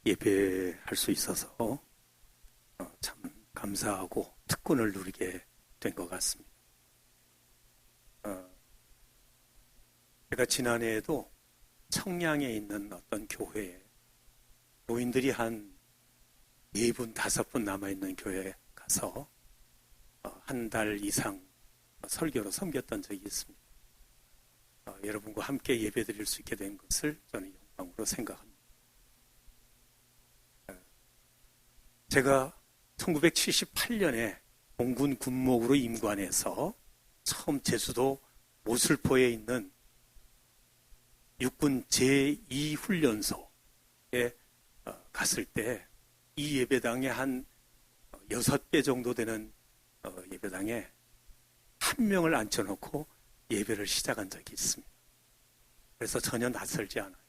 예배할 수 있어서 참 감사하고 특권을 누리게 된 것 같습니다. 제가 지난해에도 청량에 있는 어떤 교회에 노인들이 한 4분, 5분 남아있는 교회에 가서 한 달 이상 설교로 섬겼던 적이 있습니다. 여러분과 함께 예배 드릴 수 있게 된 것을 저는 영광으로 생각합니다. 제가 1978년에 공군 군목으로 임관해서 처음 제주도 모슬포에 있는 육군 제2훈련소에 갔을 때 이 예배당에 한 6배 정도 되는 예배당에 한 명을 앉혀놓고 예배를 시작한 적이 있습니다. 그래서 전혀 낯설지 않아요.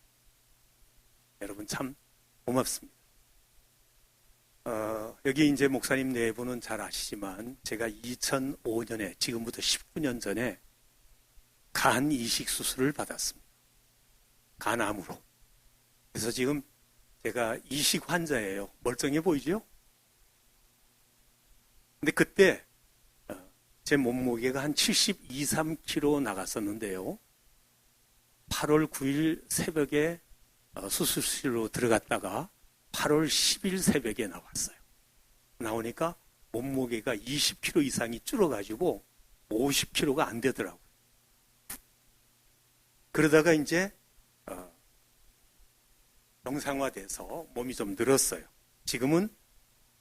여러분 참 고맙습니다. 여기 이제 목사님 네 분은 잘 아시지만 제가 2005년에 지금부터 19년 전에 간 이식 수술을 받았습니다. 간암으로. 그래서 지금 제가 이식 환자예요. 멀쩡해 보이죠? 근데 그때 제 몸무게가 한 72, 3kg 나갔었는데요. 8월 9일 새벽에 수술실로 들어갔다가 8월 10일 새벽에 나왔어요. 나오니까 몸무게가 20kg 이상이 줄어가지고 50kg가 안 되더라고요. 그러다가 이제 정상화돼서 몸이 좀 늘었어요. 지금은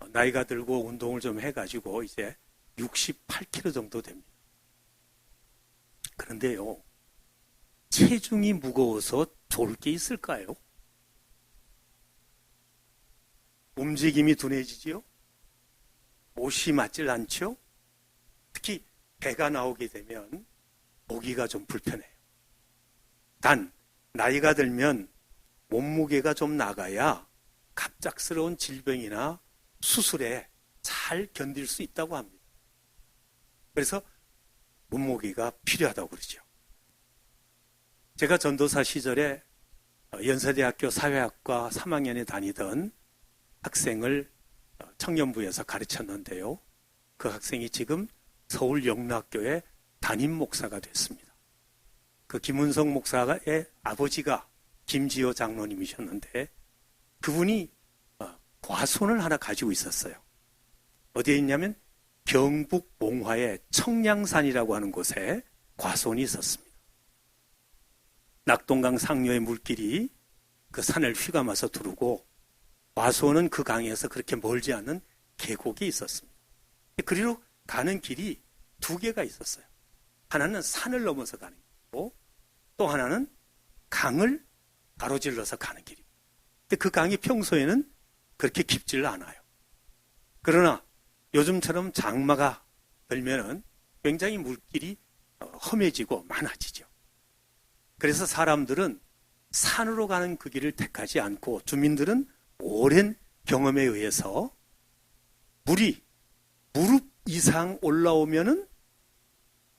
나이가 들고 운동을 좀 해가지고 이제 68kg 정도 됩니다. 그런데요, 체중이 무거워서 좋을 게 있을까요? 움직임이 둔해지지요? 옷이 맞질 않죠? 특히 배가 나오게 되면 보기가 좀 불편해요. 단 나이가 들면 몸무게가 좀 나가야 갑작스러운 질병이나 수술에 잘 견딜 수 있다고 합니다. 그래서 몸무게가 필요하다고 그러죠. 제가 전도사 시절에 연세대학교 사회학과 3학년에 다니던 학생을 청년부에서 가르쳤는데요. 그 학생이 지금 서울 영락교의 담임 목사가 됐습니다. 그 김은성 목사의 아버지가 김지호 장로님이셨는데 그분이 과손을 하나 가지고 있었어요. 어디에 있냐면 경북 몽화의 청량산이라고 하는 곳에 과손이 있었습니다. 낙동강 상류의 물길이 그 산을 휘감아서 두르고 과손은 그 강에서 그렇게 멀지 않은 계곡이 있었습니다. 그리로 가는 길이 2개가 있었어요. 하나는 산을 넘어서 가는 길이고 또 하나는 강을 가로질러서 가는 길입니다. 근데 그 강이 평소에는 그렇게 깊지를 않아요. 그러나 요즘처럼 장마가 들면은 굉장히 물길이 험해지고 많아지죠. 그래서 사람들은 산으로 가는 그 길을 택하지 않고 주민들은 오랜 경험에 의해서 물이 무릎 이상 올라오면은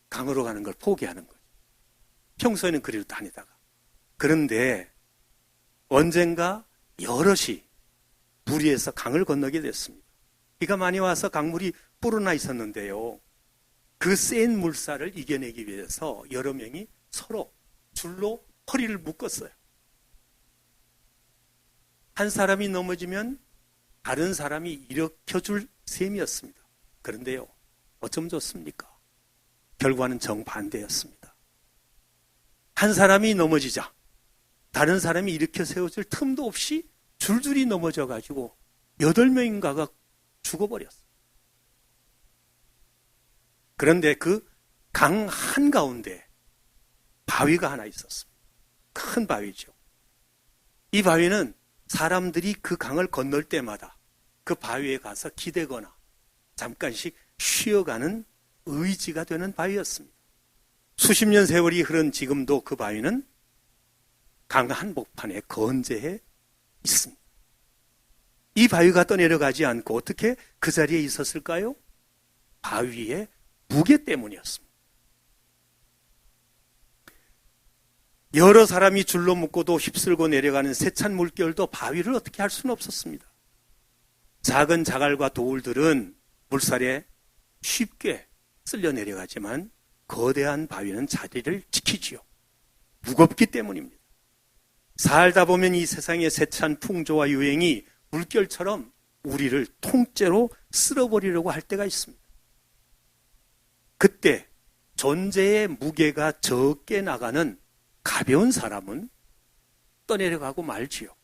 강으로 가는 걸 포기하는 거죠. 평소에는 그리로 다니다가. 그런데 언젠가 여럿이 무리해서 강을 건너게 됐습니다. 비가 많이 와서 강물이 불어나 있었는데요. 그 센 물살을 이겨내기 위해서 여러 명이 서로 줄로 허리를 묶었어요. 한 사람이 넘어지면 다른 사람이 일으켜줄 셈이었습니다. 그런데요, 어쩜 좋습니까? 결과는 정반대였습니다. 한 사람이 넘어지자 다른 사람이 일으켜 세워줄 틈도 없이 줄줄이 넘어져가지고 8명인가가 죽어버렸어요. 그런데 그 강 한가운데 바위가 하나 있었습니다. 큰 바위죠. 이 바위는 사람들이 그 강을 건널 때마다 그 바위에 가서 기대거나 잠깐씩 쉬어가는 의지가 되는 바위였습니다. 수십 년 세월이 흐른 지금도 그 바위는 강 한복판에 건재해 있습니다. 이 바위가 떠내려가지 않고 어떻게 그 자리에 있었을까요? 바위의 무게 때문이었습니다. 여러 사람이 줄로 묶고도 휩쓸고 내려가는 세찬 물결도 바위를 어떻게 할 수는 없었습니다. 작은 자갈과 돌들은 물살에 쉽게 쓸려 내려가지만 거대한 바위는 자리를 지키지요. 무겁기 때문입니다. 살다 보면 이 세상의 세찬 풍조와 유행이 물결처럼 우리를 통째로 쓸어버리려고 할 때가 있습니다. 그때 존재의 무게가 적게 나가는 가벼운 사람은 떠내려가고 말지요.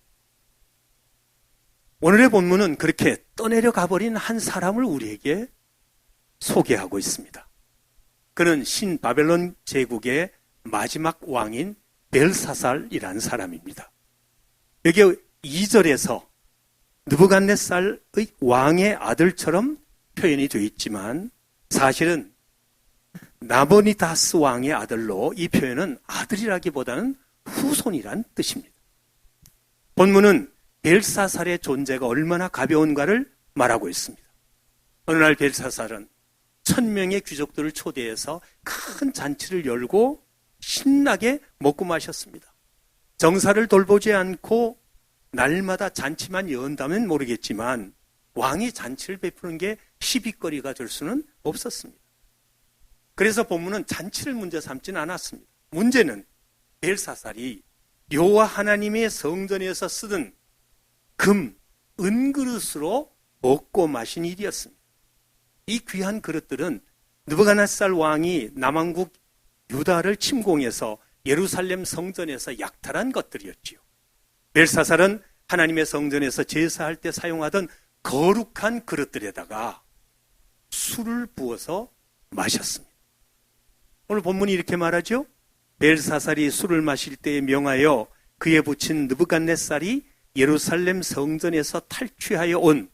오늘의 본문은 그렇게 떠내려가 버린 한 사람을 우리에게 소개하고 있습니다. 그는 신바벨론 제국의 마지막 왕인 벨사살이라는 사람입니다. 여기 2절에서 느부갓네살의 왕의 아들처럼 표현이 되어 있지만 사실은 나보니다스 왕의 아들로 이 표현은 아들이라기보다는 후손이란 뜻입니다. 본문은 벨사살의 존재가 얼마나 가벼운가를 말하고 있습니다. 어느 날 벨사살은 1000명의 귀족들을 초대해서 큰 잔치를 열고 신나게 먹고 마셨습니다. 정사를 돌보지 않고 날마다 잔치만 연다면 모르겠지만 왕이 잔치를 베푸는 게 시비거리가 될 수는 없었습니다. 그래서 본문은 잔치를 문제 삼지는 않았습니다. 문제는 벨사살이 여호와 하나님의 성전에서 쓰던 금, 은그릇으로 먹고 마신 일이었습니다. 이 귀한 그릇들은 느부갓네살 왕이 남왕국 유다를 침공해서 예루살렘 성전에서 약탈한 것들이었지요. 벨사살은 하나님의 성전에서 제사할 때 사용하던 거룩한 그릇들에다가 술을 부어서 마셨습니다. 오늘 본문이 이렇게 말하죠. 벨사살이 술을 마실 때에 명하여 그에 붙인 느부갓네살이 예루살렘 성전에서 탈취하여 온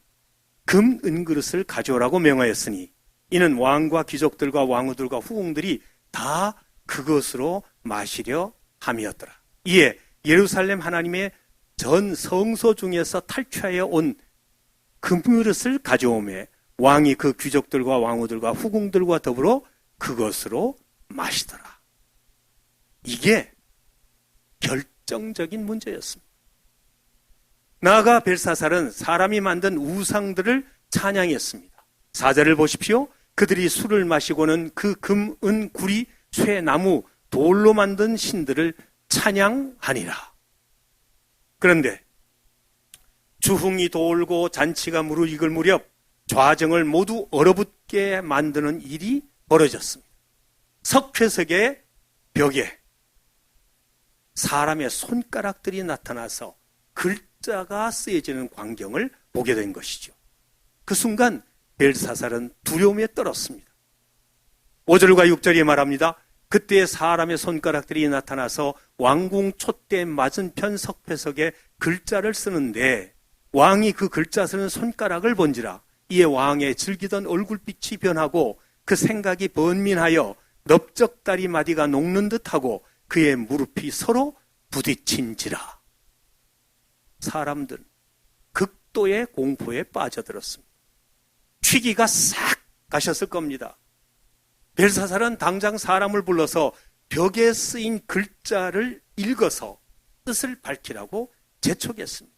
금, 은그릇을 가져오라고 명하였으니 이는 왕과 귀족들과 왕후들과 후궁들이 다 그것으로 마시려 함이었더라. 이에 예루살렘 하나님의 전 성소 중에서 탈취하여 온 금그릇을 가져오매 왕이 그 귀족들과 왕후들과 후궁들과 더불어 그것으로 마시더라. 이게 결정적인 문제였습니다. 나아가 벨사살은 사람이 만든 우상들을 찬양했습니다. 4절을 보십시오. 그들이 술을 마시고는 그 금, 은, 구리, 쇠, 나무, 돌로 만든 신들을 찬양하니라. 그런데 주흥이 돌고 잔치가 무르익을 무렵 좌정을 모두 얼어붙게 만드는 일이 벌어졌습니다. 석회석의 벽에 사람의 손가락들이 나타나서 글자가 쓰여지는 광경을 보게 된 것이죠. 그 순간 벨사살은 두려움에 떨었습니다. 5절과 6절이 말합니다. 그때 사람의 손가락들이 나타나서 왕궁 촛대 맞은편 석회석에 글자를 쓰는데 왕이 그 글자 쓰는 손가락을 본지라. 이에 왕의 즐기던 얼굴빛이 변하고 그 생각이 번민하여 넓적다리 마디가 녹는 듯하고 그의 무릎이 서로 부딪힌지라. 사람들은 극도의 공포에 빠져들었습니다. 취기가 싹 가셨을 겁니다. 벨사살은 당장 사람을 불러서 벽에 쓰인 글자를 읽어서 뜻을 밝히라고 재촉했습니다.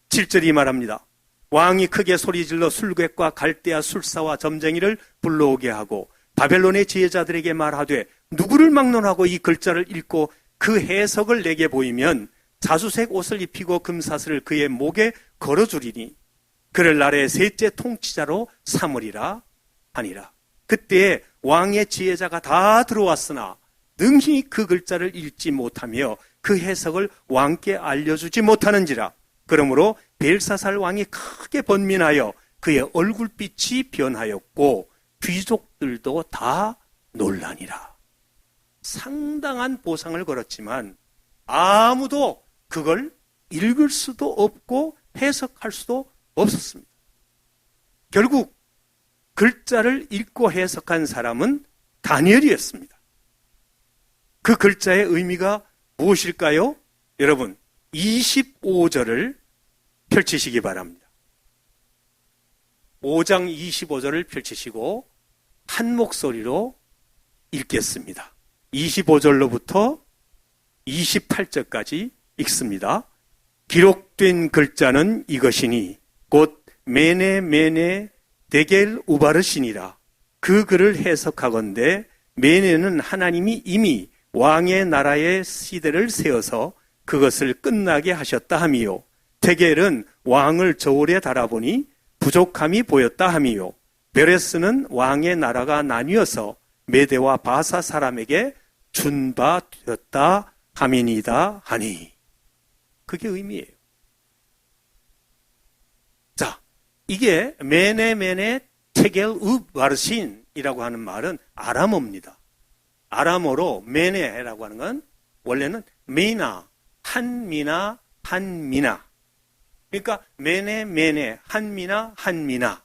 7절이 말합니다. 왕이 크게 소리질러 술객과 갈대아 술사와 점쟁이를 불러오게 하고 바벨론의 지혜자들에게 말하되 누구를 막론하고 이 글자를 읽고 그 해석을 내게 보이면 자수색 옷을 입히고 금사슬을 그의 목에 걸어주리니 그를 나라의 셋째 통치자로 삼으리라 하니라. 그때 왕의 지혜자가 다 들어왔으나 능히 그 글자를 읽지 못하며 그 해석을 왕께 알려주지 못하는지라. 그러므로 벨사살 왕이 크게 번민하여 그의 얼굴빛이 변하였고 귀족들도 다 놀라니라. 상당한 보상을 걸었지만 아무도 그걸 읽을 수도 없고 해석할 수도 없었습니다. 결국 글자를 읽고 해석한 사람은 다니엘이었습니다. 그 글자의 의미가 무엇일까요? 여러분 25절을 펼치시기 바랍니다. 5장 25절을 펼치시고 한 목소리로 읽겠습니다. 25절로부터 28절까지 읽습니다. 기록된 글자는 이것이니 곧 메네 메네 데겔 우바르시니라. 그 글을 해석하건대 메네는 하나님이 이미 왕의 나라의 시대를 세워서 그것을 끝나게 하셨다 함이요. 데겔은 왕을 저울에 달아보니 부족함이 보였다 함이요. 베레스는 왕의 나라가 나뉘어서 메대와 바사 사람에게 준 바 되었다 함이니다 하니. 그게 의미예요. 자, 이게 메네 테겔 우바르신이라고 하는 말은 아람어입니다. 아람어로 메네라고 하는 건 원래는 미나, 한미나, 한미나. 그러니까 메네, 한미나.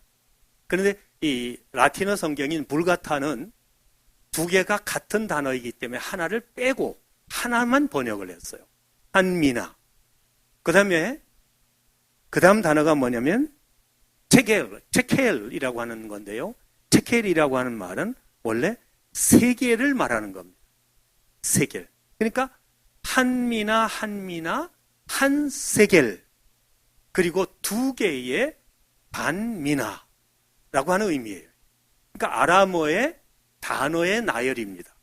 그런데 이 라틴어 성경인 불가타는 두 개가 같은 단어이기 때문에 하나를 빼고 하나만 번역을 했어요. 한미나. 그 다음 단어가 뭐냐면 체켈이라고 하는 건데요. 체켈이라고 하는 말은 원래 세계를 말하는 겁니다. 세계. 그러니까 한미나, 한 세겔. 그리고 두 개의 반미나라고 하는 의미예요. 그러니까 아람어의 단어의 나열입니다.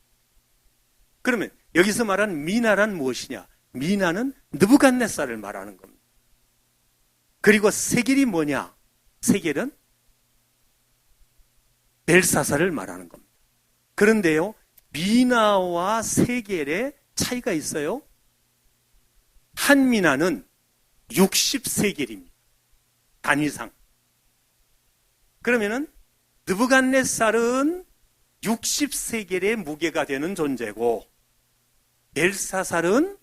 그러면 여기서 말하는 미나란 무엇이냐? 미나는 느부갓네살을 말하는 겁니다. 그리고 세겔이 뭐냐? 세겔은 벨사살을 말하는 겁니다. 그런데요, 미나와 세겔의 차이가 있어요. 한미나는 60세겔입니다. 단위상. 그러면은 느부갓네살은 60세겔의 무게가 되는 존재고 벨사살은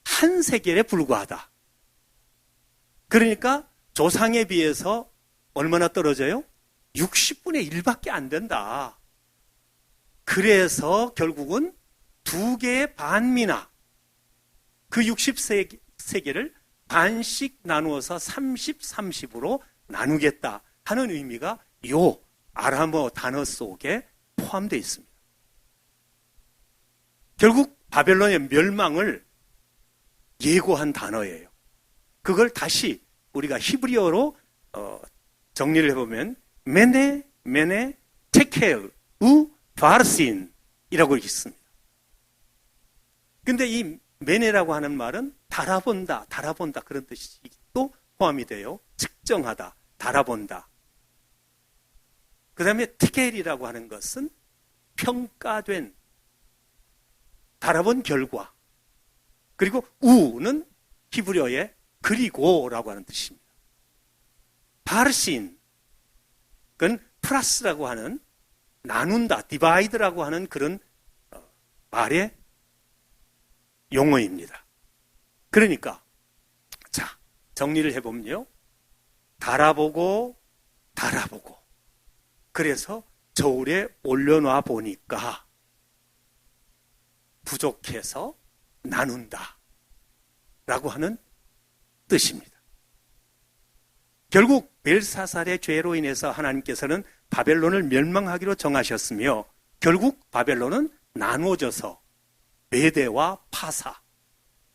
한 세겔에 불과하다. 그러니까 조상에 비해서 얼마나 떨어져요? 60분의 1밖에 안 된다. 그래서 결국은 두 개의 반미나, 그 60세겔을 반씩 나누어서 30, 30으로 나누겠다 하는 의미가 요 아람어 단어 속에 포함되어 있습니다. 결국 바벨론의 멸망을 예고한 단어예요. 그걸 다시 우리가 히브리어로 정리를 해보면 메네 테켈 우 바르신이라고 있습니다. 근데 이 메네라고 하는 말은 달아본다 그런 뜻이 또 포함이 돼요. 측정하다, 달아본다. 그 다음에 테켈이라고 하는 것은 평가된, 달아본 결과. 그리고 우는 히브리어의 그리고라고 하는 뜻입니다. 바르신, 그건 플러스라고 하는, 나눈다, 디바이드라고 하는 그런 말의 용어입니다. 그러니까 자, 정리를 해보면요. 달아보고 그래서 저울에 올려놔 보니까 부족해서 나눈다 라고 하는 뜻입니다. 결국 벨사살의 죄로 인해서 하나님께서는 바벨론을 멸망하기로 정하셨으며 결국 바벨론은 나누어져서 메대와 파사,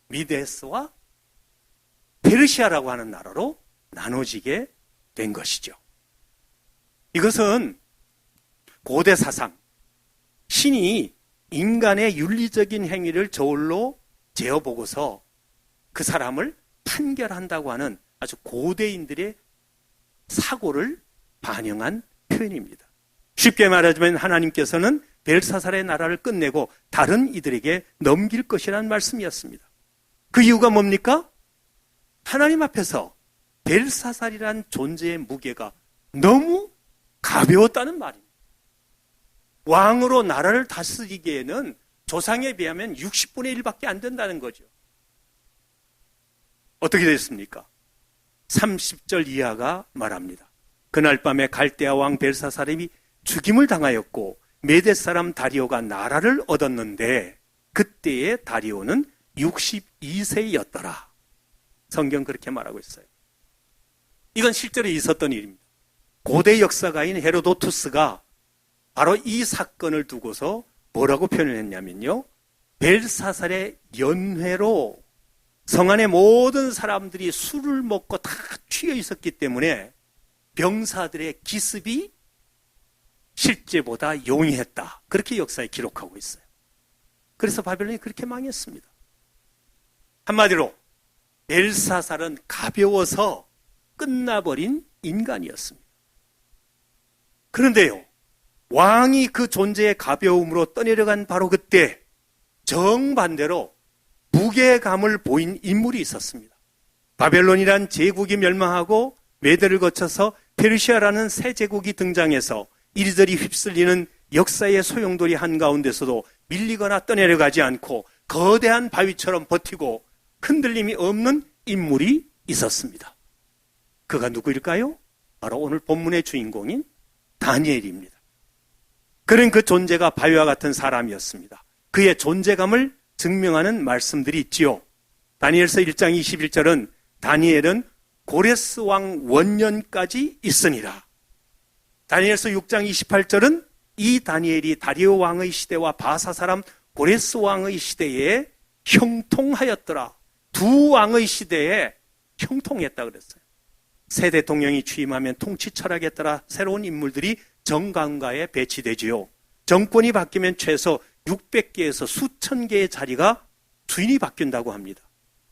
미데스와 페르시아라고 하는 나라로 나눠지게 된 것이죠. 이것은 고대 사상, 신이 인간의 윤리적인 행위를 저울로 재어보고서 그 사람을 판결한다고 하는 아주 고대인들의 사고를 반영한 표현입니다. 쉽게 말하자면 하나님께서는 벨사살의 나라를 끝내고 다른 이들에게 넘길 것이라는 말씀이었습니다. 그 이유가 뭡니까? 하나님 앞에서 벨사살이란 존재의 무게가 너무 가벼웠다는 말입니다. 왕으로 나라를 다스리기에는 조상에 비하면 60분의 1밖에 안 된다는 거죠. 어떻게 됐습니까? 30절 이하가 말합니다. 그날 밤에 갈대아 왕 벨사살이 죽임을 당하였고 메대 사람 다리오가 나라를 얻었는데 그때의 다리오는 62세였더라. 성경 그렇게 말하고 있어요. 이건 실제로 있었던 일입니다. 고대 역사가인 헤로도투스가 바로 이 사건을 두고서 뭐라고 표현을 했냐면요. 벨사살의 연회로 성 안의 모든 사람들이 술을 먹고 다 취해 있었기 때문에 병사들의 기습이 실제보다 용이했다. 그렇게 역사에 기록하고 있어요. 그래서 바벨론이 그렇게 망했습니다. 한마디로 벨사살은 가벼워서 끝나버린 인간이었습니다. 그런데요, 왕이 그 존재의 가벼움으로 떠내려간 바로 그때 정반대로 무게감을 보인 인물이 있었습니다. 바벨론이란 제국이 멸망하고 메대를 거쳐서 페르시아라는 새 제국이 등장해서 이리저리 휩쓸리는 역사의 소용돌이 한가운데서도 밀리거나 떠내려가지 않고 거대한 바위처럼 버티고 흔들림이 없는 인물이 있었습니다. 그가 누구일까요? 바로 오늘 본문의 주인공인 다니엘입니다. 그는 그 존재가 바위와 같은 사람이었습니다. 그의 존재감을 증명하는 말씀들이 있지요. 다니엘서 1장 21절은 다니엘은 고레스 왕 원년까지 있으니라. 다니엘서 6장 28절은 이 다니엘이 다리오 왕의 시대와 바사 사람 고레스 왕의 시대에 형통하였더라. 두 왕의 시대에 형통했다 그랬어요. 새 대통령이 취임하면 통치 철학에 따라 새로운 인물들이 정강가에 배치되지요. 정권이 바뀌면 최소 600개에서 수천 개의 자리가 주인이 바뀐다고 합니다.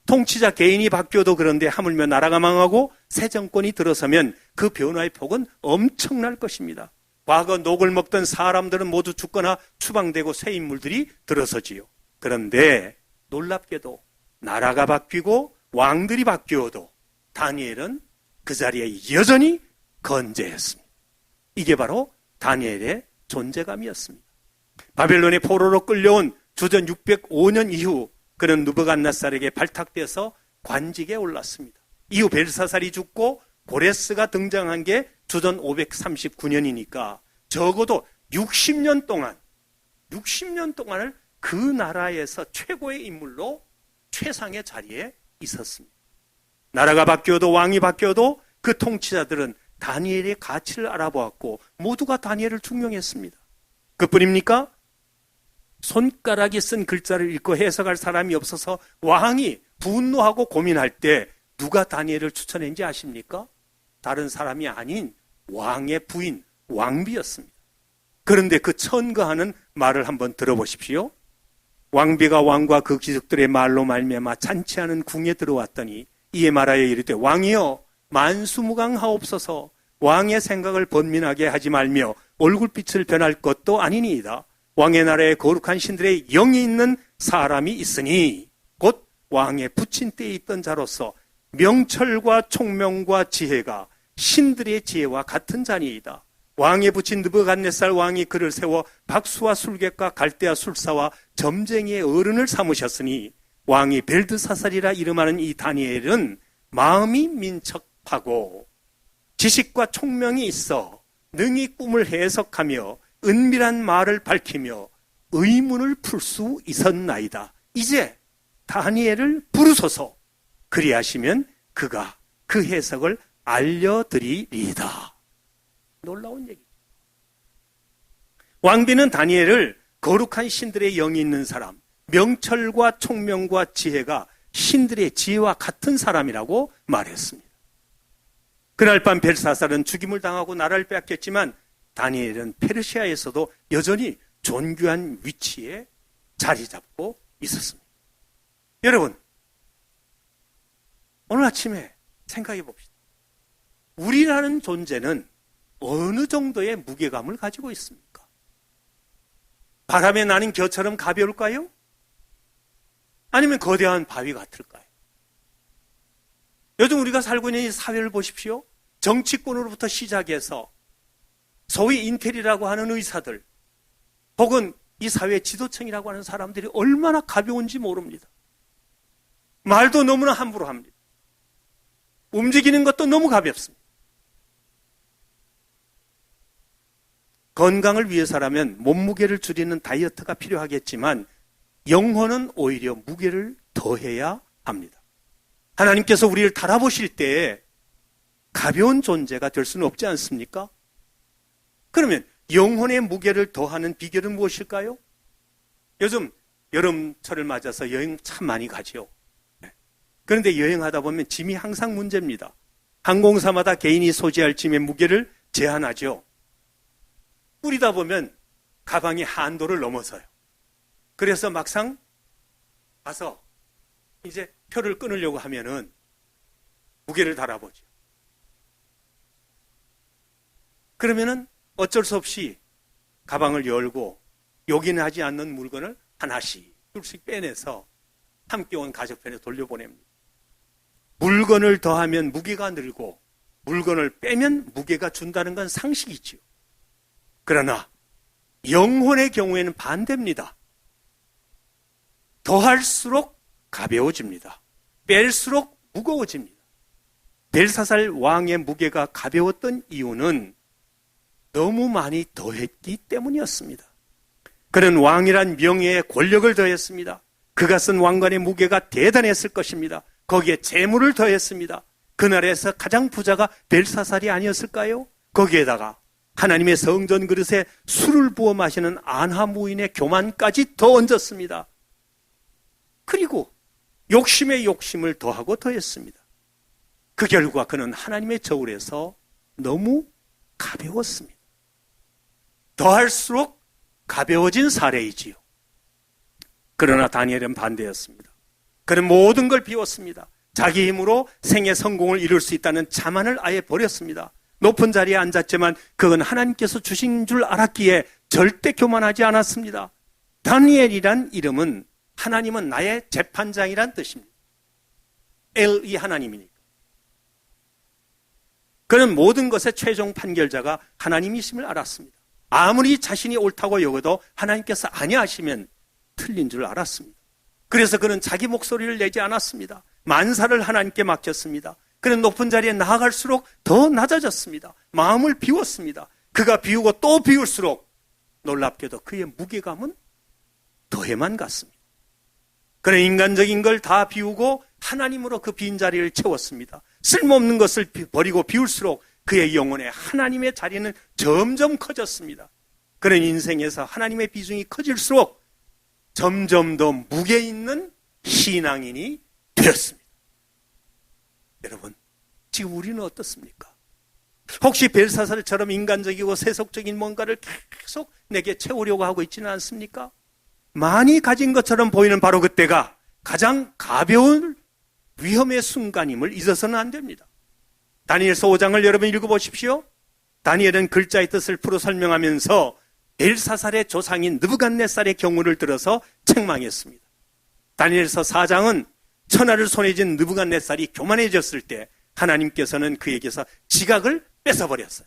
통치자 개인이 바뀌어도 그런데 하물며 나라가 망하고 새 정권이 들어서면 그 변화의 폭은 엄청날 것입니다. 과거 녹을 먹던 사람들은 모두 죽거나 추방되고 새 인물들이 들어서지요. 그런데 놀랍게도 나라가 바뀌고 왕들이 바뀌어도 다니엘은 그 자리에 여전히 건재했습니다. 이게 바로 다니엘의 존재감이었습니다. 바벨론의 포로로 끌려온 주전 605년 이후 그는 느부갓네살에게 발탁돼서 관직에 올랐습니다. 이후 벨사살이 죽고 고레스가 등장한 게 주전 539년이니까 적어도 60년 동안을 그 나라에서 최고의 인물로 최상의 자리에 있었습니다. 나라가 바뀌어도 왕이 바뀌어도 그 통치자들은 다니엘의 가치를 알아보았고 모두가 다니엘을 중용했습니다. 그뿐입니까? 손가락이 쓴 글자를 읽고 해석할 사람이 없어서 왕이 분노하고 고민할 때 누가 다니엘을 추천했는지 아십니까? 다른 사람이 아닌 왕의 부인 왕비였습니다. 그런데 그 천거하는 말을 한번 들어보십시오. 왕비가 왕과 그 귀족들의 말로 말미암아 잔치하는 궁에 들어왔더니 이에 말하여 이르되 왕이여 만수무강하옵소서. 왕의 생각을 번민하게 하지 말며 얼굴빛을 변할 것도 아니니이다. 왕의 나라에 거룩한 신들의 영이 있는 사람이 있으니 곧 왕의 부친 때에 있던 자로서 명철과 총명과 지혜가 신들의 지혜와 같은 자니이다. 왕의 부친 느부갓네살 왕이 그를 세워 박수와 술객과 갈대아 술사와 점쟁이의 어른을 삼으셨으니 왕이 벨드사살이라 이름하는 이 다니엘은 마음이 민첩하고 지식과 총명이 있어 능히 꿈을 해석하며 은밀한 말을 밝히며 의문을 풀 수 있었나이다. 이제 다니엘을 부르소서. 그리하시면 그가 그 해석을 알려드리리이다. 놀라운 얘기죠. 왕비는 다니엘을 거룩한 신들의 영이 있는 사람, 명철과 총명과 지혜가 신들의 지혜와 같은 사람이라고 말했습니다. 그날 밤 벨사살은 죽임을 당하고 나라를 빼앗겼지만 다니엘은 페르시아에서도 여전히 존귀한 위치에 자리 잡고 있었습니다. 여러분, 오늘 아침에 생각해 봅시다. 우리라는 존재는 어느 정도의 무게감을 가지고 있습니까? 바람에 나는 겨처럼 가벼울까요? 아니면 거대한 바위 같을까요? 요즘 우리가 살고 있는 이 사회를 보십시오. 정치권으로부터 시작해서 소위 인텔이라고 하는 의사들 혹은 이 사회 지도층이라고 하는 사람들이 얼마나 가벼운지 모릅니다. 말도 너무나 함부로 합니다. 움직이는 것도 너무 가볍습니다. 건강을 위해서라면 몸무게를 줄이는 다이어트가 필요하겠지만 영혼은 오히려 무게를 더해야 합니다. 하나님께서 우리를 달아보실 때 가벼운 존재가 될 수는 없지 않습니까? 그러면 영혼의 무게를 더하는 비결은 무엇일까요? 요즘 여름철을 맞아서 여행 참 많이 가죠. 그런데 여행하다 보면 짐이 항상 문제입니다. 항공사마다 개인이 소지할 짐의 무게를 제한하죠. 뿌리다 보면 가방이 한도를 넘어서요. 그래서 막상 가서 이제 표를 끊으려고 하면은 무게를 달아보죠. 그러면은 어쩔 수 없이 가방을 열고 요긴하지 않는 물건을 하나씩 둘씩 빼내서 함께 온 가족편에 돌려보냅니다. 물건을 더하면 무게가 늘고 물건을 빼면 무게가 준다는 건 상식이죠. 그러나 영혼의 경우에는 반대입니다. 더할수록 가벼워집니다. 뺄수록 무거워집니다. 벨사살 왕의 무게가 가벼웠던 이유는 너무 많이 더했기 때문이었습니다. 그는 왕이란 명예에 권력을 더했습니다. 그가 쓴 왕관의 무게가 대단했을 것입니다. 거기에 재물을 더했습니다. 그 나라에서 가장 부자가 벨사살이 아니었을까요? 거기에다가 하나님의 성전 그릇에 술을 부어 마시는 안하무인의 교만까지 더 얹었습니다. 그리고 욕심에 욕심을 더하고 더했습니다. 그 결과 그는 하나님의 저울에서 너무 가벼웠습니다. 더할수록 가벼워진 사례이지요. 그러나 다니엘은 반대였습니다. 그는 모든 걸 비웠습니다. 자기 힘으로 생애 성공을 이룰 수 있다는 자만을 아예 버렸습니다. 높은 자리에 앉았지만 그건 하나님께서 주신 줄 알았기에 절대 교만하지 않았습니다. 다니엘이란 이름은 하나님은 나의 재판장이란 뜻입니다. 엘이 하나님이니까. 그는 모든 것의 최종 판결자가 하나님이심을 알았습니다. 아무리 자신이 옳다고 여겨도 하나님께서 아니하시면 틀린 줄 알았습니다. 그래서 그는 자기 목소리를 내지 않았습니다. 만사를 하나님께 맡겼습니다. 그는 높은 자리에 나아갈수록 더 낮아졌습니다. 마음을 비웠습니다. 그가 비우고 또 비울수록 놀랍게도 그의 무게감은 더해만 갔습니다. 그는 인간적인 걸 다 비우고 하나님으로 그 빈자리를 채웠습니다. 쓸모없는 것을 버리고 비울수록 그의 영혼에 하나님의 자리는 점점 커졌습니다. 그는 인생에서 하나님의 비중이 커질수록 점점 더 무게 있는 신앙인이 되었습니다. 여러분, 지금 우리는 어떻습니까? 혹시 벨사살처럼 인간적이고 세속적인 뭔가를 계속 내게 채우려고 하고 있지는 않습니까? 많이 가진 것처럼 보이는 바로 그때가 가장 가벼운 위험의 순간임을 잊어서는 안 됩니다. 다니엘서 5장을 여러분 읽어보십시오. 다니엘은 글자의 뜻을 풀어 설명하면서 벨사살의 조상인 느부갓네살의 경우를 들어서 책망했습니다. 다니엘서 4장은 천하를 손에 쥔 느부갓네살이 교만해졌을 때 하나님께서는 그에게서 지각을 뺏어버렸어요.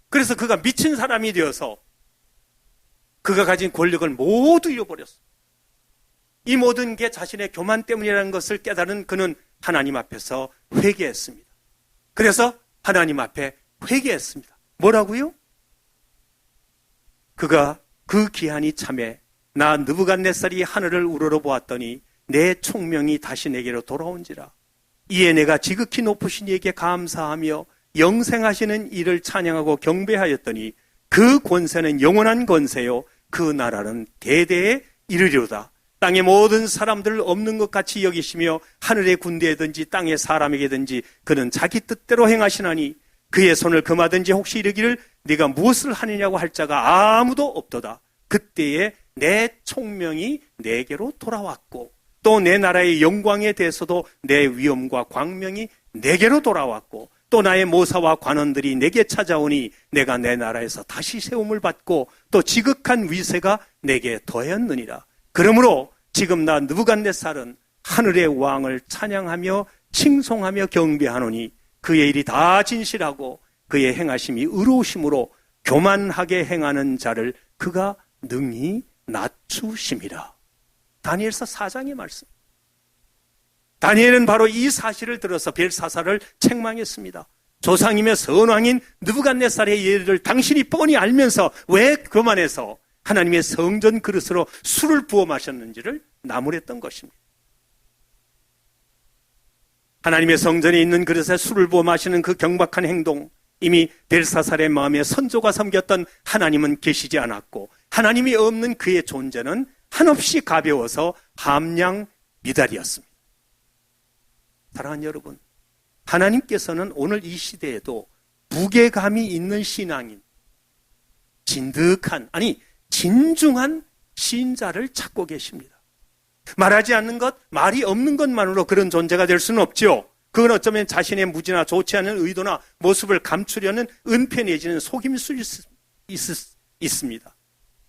그래서 그가 미친 사람이 되어서 그가 가진 권력을 모두 잃어버렸어요. 이 모든 게 자신의 교만 때문이라는 것을 깨달은 그는 하나님 앞에서 회개했습니다. 그래서 하나님 앞에 회개했습니다. 뭐라고요? 그가 그 기한이 참에 나 느부갓네살이 하늘을 우러러보았더니 내 총명이 다시 내게로 돌아온지라. 이에 내가 지극히 높으신 이에게 감사하며 영생하시는 이를 찬양하고 경배하였더니 그 권세는 영원한 권세요 그 나라는 대대에 이르리로다. 땅의 모든 사람들을 없는 것 같이 여기시며 하늘의 군대든지 땅의 사람에게든지 그는 자기 뜻대로 행하시나니 그의 손을 금하든지 혹시 이르기를 네가 무엇을 하느냐고 할 자가 아무도 없도다. 그때에 내 총명이 내게로 돌아왔고 또 내 나라의 영광에 대해서도 내 위엄과 광명이 내게로 돌아왔고 또 나의 모사와 관원들이 내게 찾아오니 내가 내 나라에서 다시 세움을 받고 또 지극한 위세가 내게 더하였느니라. 그러므로 지금 나 느부갓네살은 하늘의 왕을 찬양하며 칭송하며 경배하노니 그의 일이 다 진실하고 그의 행하심이 의로우심으로 교만하게 행하는 자를 그가 능히 낮추심이라. 다니엘서 4장의 말씀. 다니엘은 바로 이 사실을 들어서 벨사살을 책망했습니다. 조상이며 선왕인 느부갓네살의 예를 당신이 뻔히 알면서 왜 교만해서 하나님의 성전 그릇으로 술을 부어 마셨는지를 나무랬던 것입니다. 하나님의 성전에 있는 그릇에 술을 부어 마시는 그 경박한 행동, 이미 벨사살의 마음에 선조가 섬겼던 하나님은 계시지 않았고 하나님이 없는 그의 존재는 한없이 가벼워서 함량 미달이었습니다. 사랑하는 여러분, 하나님께서는 오늘 이 시대에도 무게감이 있는 신앙인, 진득한, 아니 진중한 신자를 찾고 계십니다. 말하지 않는 것, 말이 없는 것만으로 그런 존재가 될 수는 없죠. 그건 어쩌면 자신의 무지나 좋지 않은 의도나 모습을 감추려는 은폐 내지는 속임일 수 있습니다.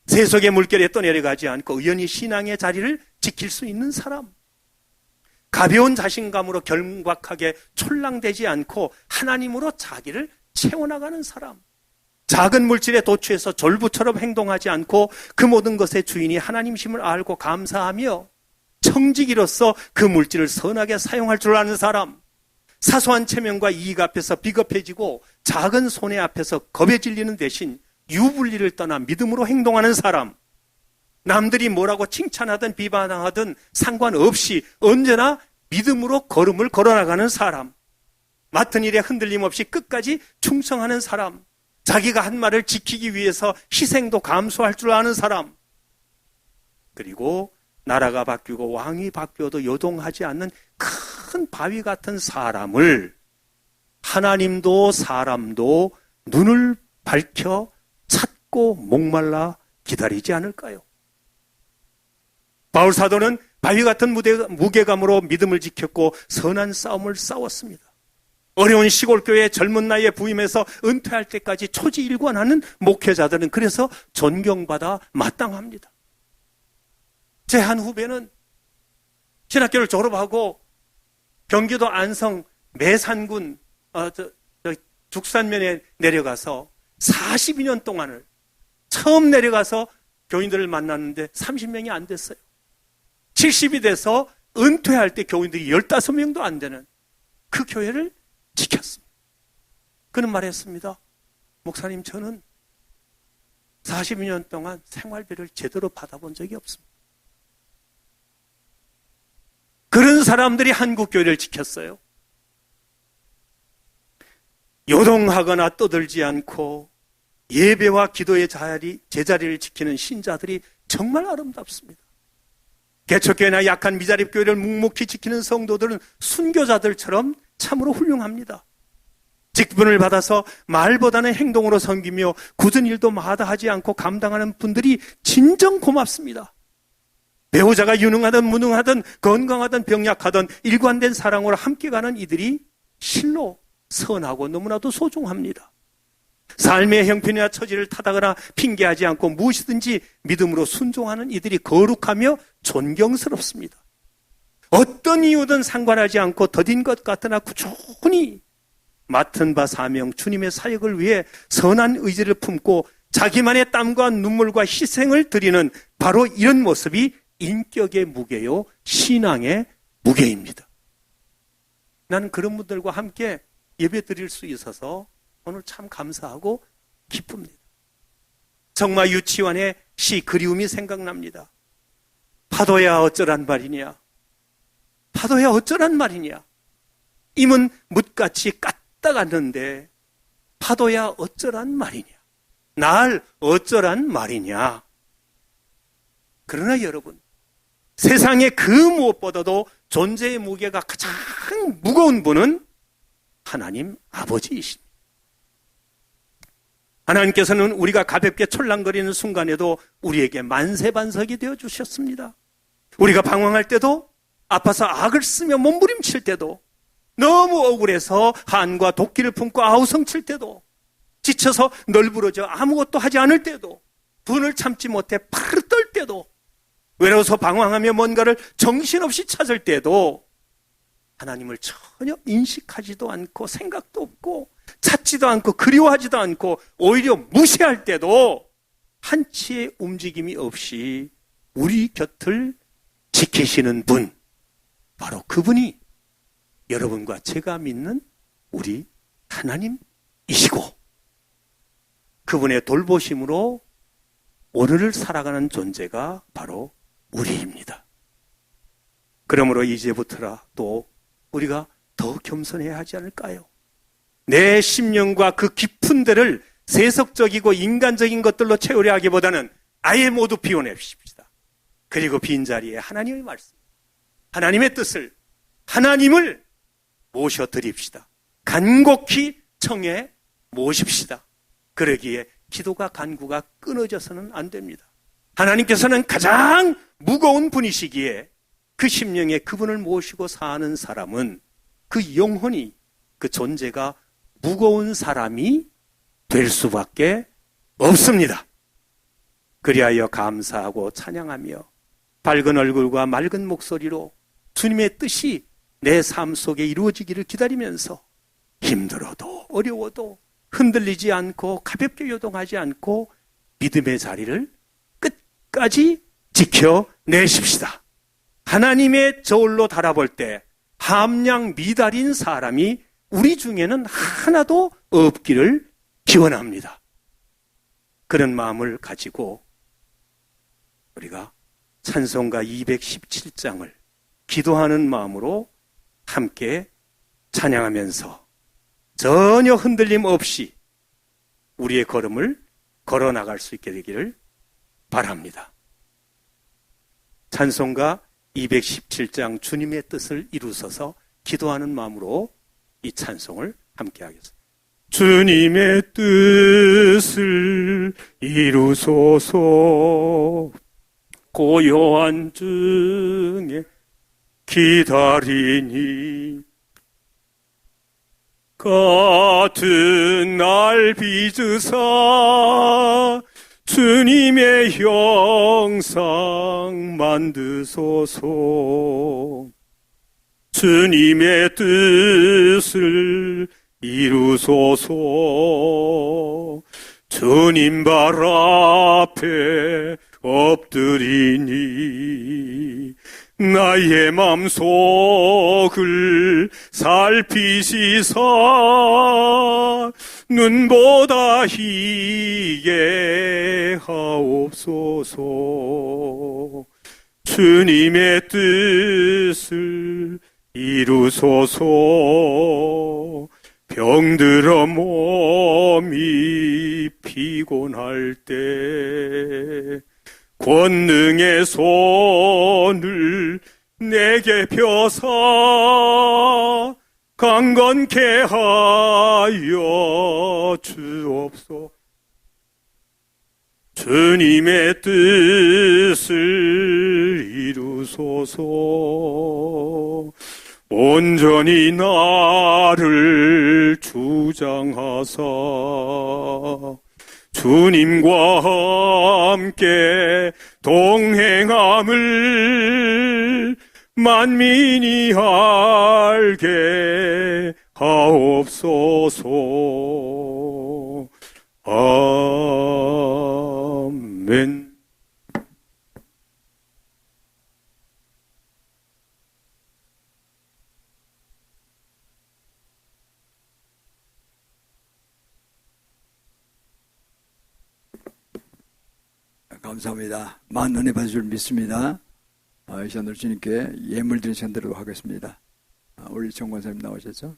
세속의 물결에 떠내려가지 않고 의연히 신앙의 자리를 지킬 수 있는 사람, 가벼운 자신감으로 경박하게 촐랑대지 않고 하나님으로 자기를 채워나가는 사람, 작은 물질에 도취해서 졸부처럼 행동하지 않고 그 모든 것의 주인이 하나님심을 알고 감사하며 청지기로서 그 물질을 선하게 사용할 줄 아는 사람, 사소한 체면과 이익 앞에서 비겁해지고 작은 손해 앞에서 겁에 질리는 대신 유불리를 떠나 믿음으로 행동하는 사람, 남들이 뭐라고 칭찬하든 비판하든 상관없이 언제나 믿음으로 걸음을 걸어나가는 사람, 맡은 일에 흔들림 없이 끝까지 충성하는 사람, 자기가 한 말을 지키기 위해서 희생도 감수할 줄 아는 사람, 그리고 나라가 바뀌고 왕이 바뀌어도 요동하지 않는 큰 바위 같은 사람을 하나님도 사람도 눈을 밝혀 찾고 목말라 기다리지 않을까요? 바울 사도는 바위 같은 무게감으로 믿음을 지켰고 선한 싸움을 싸웠습니다. 어려운 시골교회에 젊은 나이에 부임해서 은퇴할 때까지 초지일관하는 목회자들은 그래서 존경받아 마땅합니다. 제 한 후배는 신학교를 졸업하고 경기도 안성 매산군 죽산면에 내려가서 42년 동안을 처음 내려가서 교인들을 만났는데 30명이 안 됐어요. 70이 돼서 은퇴할 때 교인들이 15명도 안 되는 그 교회를 지켰습니다. 그는 말했습니다. 목사님, 저는 42년 동안 생활비를 제대로 받아본 적이 없습니다. 그런 사람들이 한국교회를 지켰어요. 요동하거나 떠들지 않고 예배와 기도의 제자리를 지키는 신자들이 정말 아름답습니다. 개척교회나 약한 미자립교회를 묵묵히 지키는 성도들은 순교자들처럼 참으로 훌륭합니다. 직분을 받아서 말보다는 행동으로 섬기며 굳은 일도 마다하지 않고 감당하는 분들이 진정 고맙습니다. 배우자가 유능하든 무능하든 건강하든 병약하든 일관된 사랑으로 함께 가는 이들이 실로 선하고 너무나도 소중합니다. 삶의 형편이나 처지를 탓하거나 핑계하지 않고 무엇이든지 믿음으로 순종하는 이들이 거룩하며 존경스럽습니다. 어떤 이유든 상관하지 않고 더딘 것 같으나 꾸준히 맡은 바 사명 주님의 사역을 위해 선한 의지를 품고 자기만의 땀과 눈물과 희생을 드리는 바로 이런 모습이 인격의 무게요, 신앙의 무게입니다. 나는 그런 분들과 함께 예배 드릴 수 있어서 오늘 참 감사하고 기쁩니다. 정말 유치원의 시 그리움이 생각납니다. 파도야 어쩌란 말이냐, 파도야 어쩌란 말이냐, 임은 뭇같이 까딱았는데 파도야 어쩌란 말이냐, 날 어쩌란 말이냐. 그러나 여러분, 세상의 그 무엇보다도 존재의 무게가 가장 무거운 분은 하나님 아버지이십니다. 하나님께서는 우리가 가볍게 촐랑거리는 순간에도 우리에게 만세반석이 되어주셨습니다. 우리가 방황할 때도, 아파서 악을 쓰며 몸부림칠 때도, 너무 억울해서 한과 도끼를 품고 아우성칠 때도, 지쳐서 널브러져 아무것도 하지 않을 때도, 분을 참지 못해 파르 떨 때도, 외로워서 방황하며 뭔가를 정신없이 찾을 때도 하나님을 전혀 인식하지도 않고 생각도 없고 찾지도 않고 그리워하지도 않고 오히려 무시할 때도 한치의 움직임이 없이 우리 곁을 지키시는 분, 바로 그분이 여러분과 제가 믿는 우리 하나님이시고, 그분의 돌보심으로 오늘을 살아가는 존재가 바로 우리입니다. 그러므로 이제부터라 또 우리가 더 겸손해야 하지 않을까요? 내 심령과 그 깊은 데를 세속적이고 인간적인 것들로 채우려 하기보다는 아예 모두 비워내십시다. 그리고 빈자리에 하나님의 말씀, 하나님의 뜻을, 하나님을 모셔드립시다. 간곡히 청해 모십시다. 그러기에 기도가 간구가 끊어져서는 안 됩니다. 하나님께서는 가장 무거운 분이시기에 그 심령에 그분을 모시고 사는 사람은 그 영혼이, 그 존재가 무거운 사람이 될 수밖에 없습니다. 그리하여 감사하고 찬양하며 밝은 얼굴과 맑은 목소리로 주님의 뜻이 내 삶 속에 이루어지기를 기다리면서 힘들어도 어려워도 흔들리지 않고 가볍게 요동하지 않고 믿음의 자리를 끝까지 지켜내십시다. 하나님의 저울로 달아볼 때 함량 미달인 사람이 우리 중에는 하나도 없기를 기원합니다. 그런 마음을 가지고 우리가 찬송가 217장을 기도하는 마음으로 함께 찬양하면서 전혀 흔들림 없이 우리의 걸음을 걸어 나갈 수 있게 되기를 바랍니다. 찬송가 217장 주님의 뜻을 이루소서 기도하는 마음으로 이 찬송을 함께 하겠습니다. 주님의 뜻을 이루소서 고요한 중에 기다리니 같은 날 빚으사 주님의 형상 만드소서. 주님의 뜻을 이루소서. 주님 발 앞에 엎드리니 나의 맘속을 살피시사 눈보다 희게 하옵소서. 주님의 뜻을 이루소서. 병들어 몸이 피곤할 때 권능의 손을 내게 펴사 강건케 하여 주옵소서. 주님의 뜻을 이루소서. 온전히 나를 주장하사 주님과 함께 동행함을 만민이 알게 하옵소서. 아멘. 감사합니다. 많은 은혜 받을 줄 믿습니다. 이 시간으로 주님께 예물 드리는 시간 드리도록 하겠습니다. 우리 정권사님 나오셨죠?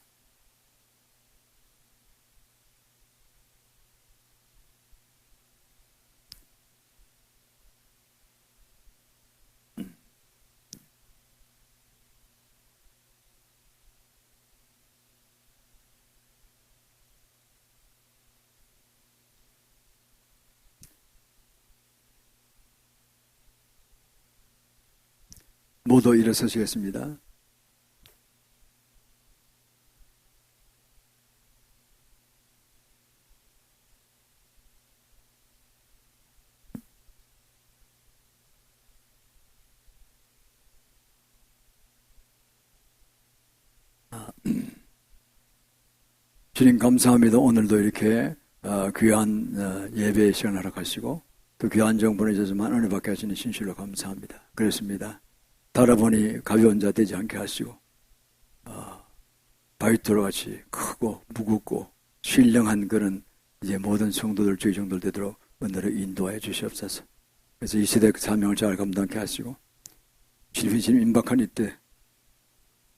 모두 일어서시겠습니다. 주님 감사합니다. 오늘도 이렇게 귀한 예배 시간을 허락하시고 또 귀한 정 보내주셔서만 은혜 받게 하시니 진실로 감사합니다. 그렇습니다. 달아보니 가벼운 자 되지 않게 하시고 바위토로 같이 크고 무겁고 신령한 그런 이제 모든 성도들 주의 정도를 되도록 은혜로 인도하여 주시옵소서. 그래서 이 시대 사명을 잘 감당케 하시고 주님 임박한 이때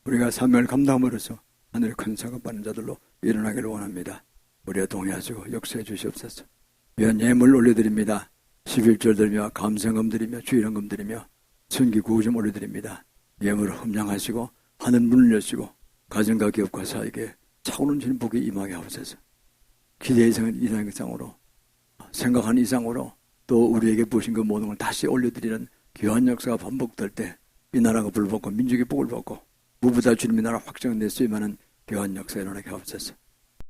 우리가 사명을 감당함으로써 하늘의 큰 상급 받는 자들로 일어나기를 원합니다. 우리가 동의하시고 역사해 주시옵소서. 위한 예물 올려드립니다. 11절 드리며 감사금 드리며 주일헌금 드리며 선기 구호 좀 올려드립니다. 예물을 흠양하시고 하늘 문을 여시고 가정과 기업과 사에게 차오른 주님 복이 임하게 하옵소서. 기대 이상으로 생각한 이상으로 또 우리에게 보신 그 모든 걸 다시 올려드리는 귀한 역사가 반복될 때 이 나라가 불을 받고 민족이 복을 받고 무보다 주님의 나라 확정된 쓰임하는 귀한 역사가 일어나게 하옵소서.